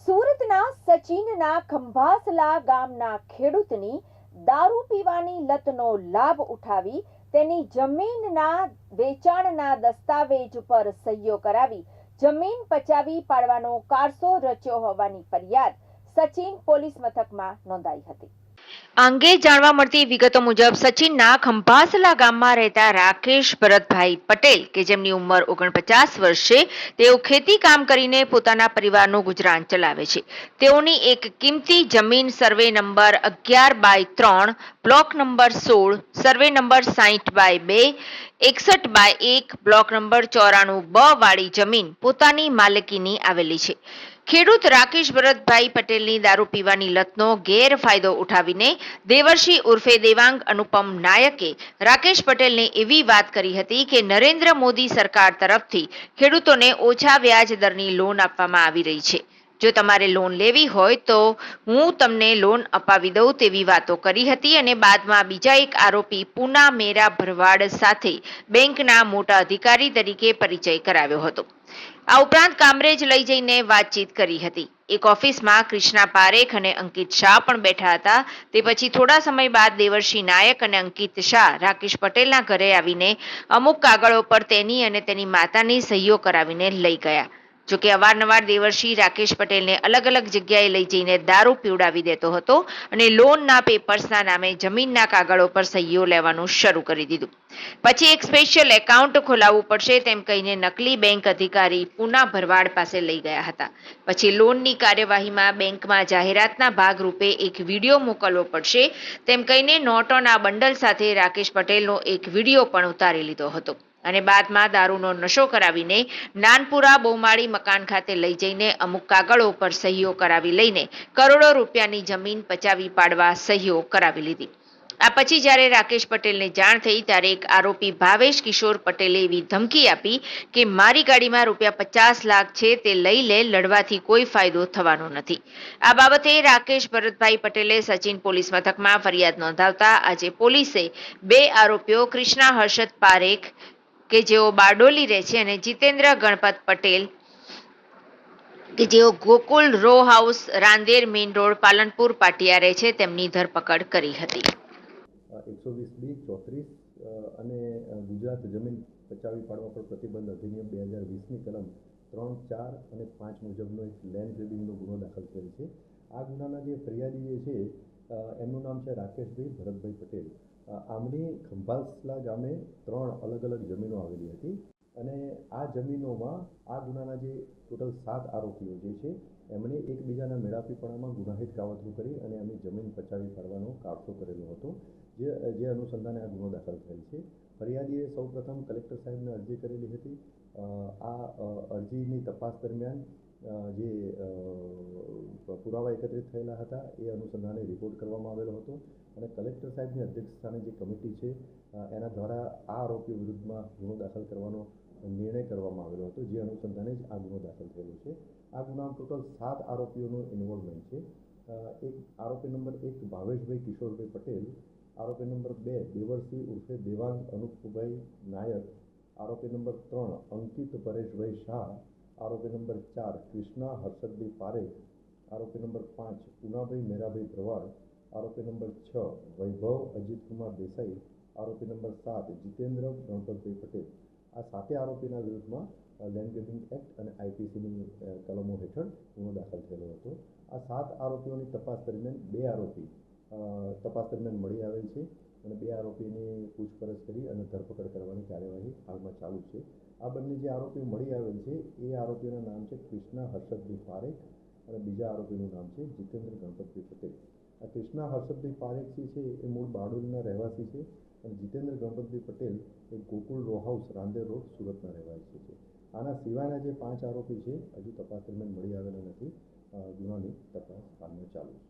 સુરતના સચિનના ખંભાસલા ગામના ખેડૂતની દારૂ પીવાની લતનો લાભ ઉઠાવી તેની જમીનના વેચાણના દસ્તાવેજ પર સહીઓ કરાવી જમીન પચાવી પાડવાનો કારસો રચ્યો હોવાની ફરિયાદ સચિન પોલીસ મથકમાં નોંધાઈ હતી। આ અંગે જાણવા મળતી વિગતો મુજબ સચિનના ખંભાસલા ગામમાં રહેતા રાકેશ ભરતભાઈ પટેલ કે જેમની ઉંમર 49 વર્ષ છે, તેઓ ખેતી કામ કરીને પોતાના પરિવારનું ગુજરાન ચલાવે છે। તેઓની એક કિંમતી જમીન survey number 11/3 block number 16 survey number 60/2 61/1 block number 94 વાળી જમીન પોતાની માલિકીની આવેલી છે। ખેડૂત રાકેશ ભરતભાઈ પટેલની દારૂ પીવાની લતનો ગેરફાયદો ઉઠાવીને દેવર્ષી ઉર્ફે દેવાંગ અનુપમ નાયકે રાકેશ પટેલને એવી વાત કરી હતી કે નરેન્દ્ર મોદી સરકાર તરફથી ખેડૂતોને ઓછા વ્યાજ દરની લોન આપવામાં આવી રહી છે। જો તમારે લોન લેવી હોય તો હું તમને લોન અપાવી દઉં તેવી વાતો કરી હતી અને બાદમાં બીજા એક આરોપી પૂના મેરા ભરવાડ સાથે બેંકના મોટા અધિકારી તરીકે પરિચય કરાવ્યો હતો। આ ઉપરાંત કામરેજ લઈ જઈને વાતચીત કરી હતી। એક ઓફિસમાં કૃષ્ણા પારેખ અને અંકિત શાહ પણ બેઠા હતા। તે પછી થોડા સમય બાદ દેવર્ષી નાયક અને અંકિત શાહ રાકેશ પટેલના ઘરે આવીને અમુક કાગળો પર તેની અને તેની માતાની સહીઓ કરાવીને લઈ ગયા। જોકે અવારનવાર દેવર્ષી રાકેશ પટેલને અલગ અલગ જગ્યાએ લઈ જઈને દારૂ પીવડાવી દેતો હતો અને લોનના પેપર્સના નામે જમીનના કાગળો પર સહીઓ લેવાનું શરૂ કરી દીધું। પછી એક સ્પેશિયલ એકાઉન્ટ ખોલાવવું પડશે તેમ કહીને નકલી બેંક અધિકારી પૂના ભરવાડ પાસે લઈ ગયા હતા। પછી લોનની કાર્યવાહીમાં બેંકમાં જાહેરાતના ભાગરૂપે એક વિડીયો મોકલવો પડશે તેમ કહીને નોટોના બંડલ સાથે રાકેશ પટેલનો એક વિડીયો પણ ઉતારી લીધો હતો અને બાદમાં દારૂનો નશો કરાવીને નાનપુરા બહુમાળી મકાન ખાતે લઈ જઈને અમુક કાગળો પર સહીઓ કરાવી લઈને કરોડો રૂપિયાની જમીન પચાવી પાડવા સહીઓ કરાવી લીધી। આ પછી જ્યારે રાકેશ પટેલને જાણ થઈ ત્યારે એક આરોપી ભાવેશ કિશોર પટેલે એવી ધમકી આપી કે મારી ગાડીમાં ₹50 લાખ છે તે લઈ લે, લડવાથી કોઈ ફાયદો થવાનો નથી। આ બાબતે રાકેશ ભરતભાઈ પટેલે સચિન પોલીસ મથકમાં ફરિયાદ નોંધાવતા આજે પોલીસે બે આરોપીઓ કૃષ્ણા હર્ષદ પારેખ કે જેઓ બારડોલી રહે છે અને જીતેન્દ્ર ગણપત પટેલ કે જેઓ Gokul row house Rander main road Palanpur Patiya રહે છે તેમની ધરપકડ કરી હતી। 120B 34 અને ગુજરાત જમીન પચાવી પાડવા પર પ્રતિબંધ અધિનિયમ 2020ની કલમ 3, 4 અને 5 મુજબનો એક લેન્ડ ગ્રેબિંગનો ગુનો દાખલ થયેલ છે। આ ગુનાના જે ફરિયાદી છે એમનું નામ છે રાકેશભાઈ ભરતભાઈ પટેલ। આમની ખંભાસલા ગામે 3 અલગ અલગ જમીનો આવેલી હતી અને આ જમીનોમાં આ ગુનાના જે ટોટલ 7 આરોપીઓ જે છે એમણે એકબીજાના મેળાપીપણામાં ગુનાહિત કાવતરું કરી અને એમની જમીન પચાવી પાડવાનો કાવતો કરેલો હતો, જે અનુસંધાને આ ગુનો દાખલ થયેલ છે। ફરિયાદીએ સૌપ્રથમ કલેક્ટર સાહેબને અરજી કરેલી હતી। આ અરજીની તપાસ દરમિયાન જે પુરાવા એકત્રિત થયેલા હતા એ અનુસંધાને રિપોર્ટ કરવામાં આવેલો હતો અને કલેક્ટર સાહેબની અધ્યક્ષસ્થાને જે કમિટી છે એના દ્વારા આ આરોપીઓ વિરુદ્ધમાં ગુનો દાખલ કરવાનો નિર્ણય કરવામાં આવેલો હતો, જે અનુસંધાને જ આ ગુનો દાખલ થયેલો છે। આ ગુનામાં ટોટલ 7 આરોપીઓનું ઇન્વોલ્વમેન્ટ છે। એક આરોપી નંબર 1 ભાવેશભાઈ કિશોરભાઈ પટેલ, આરોપી નંબર 2 દેવર્ષી ઉર્ફે દેવાંગ અનુપભાઈ નાયક, આરોપી નંબર 3 અંકિત પરેશભાઈ શાહ, આરોપી નંબર 4 કૃષ્ણા હર્ષદભાઈ પારેખ, આરોપી નંબર 5 પૂનાભાઈ મેરાભાઈ ભરવાડ, આરોપી નંબર 6 વૈભવ અજીતકુમાર દેસાઈ, આરોપી નંબર 7 જીતેન્દ્ર ગણપતભાઈ પટેલ। આ 7 આરોપીના વિરુદ્ધમાં લેન્ડ ગ્રેબિંગ એક્ટ અને આઈપીસીની કલમો હેઠળ ગુનો દાખલ થયેલો હતો। આ 7 આરોપીઓની તપાસ દરમિયાન 2 આરોપી તપાસ દરમિયાન મળી આવેલ છે અને 2 આરોપીની પૂછપરછ કરી અને ધરપકડ કરવાની કાર્યવાહી હાલમાં ચાલુ છે। આ બંને જે આરોપીઓ મળી આવેલ છે એ આરોપીઓના નામ છે કૃષ્ણા હર્ષદભાઈ પારેખ અને બીજા આરોપીનું નામ છે જીતેન્દ્ર ગણપતભાઈ પટેલ। આ કૃષ્ણા હર્ષદભાઈ પારેખ છે એ મૂળ બારડોલીના રહેવાસી છે અને જીતેન્દ્ર ગણપતભાઈ પટેલ એ Gokul row house Rander road સુરતના રહેવાસી છે। આના સિવાયના જે 5 આરોપી છે હજુ તપાસ દરમિયાન મળી આવેલા નથી। ગુનાની તપાસ હાલમાં ચાલુ છે।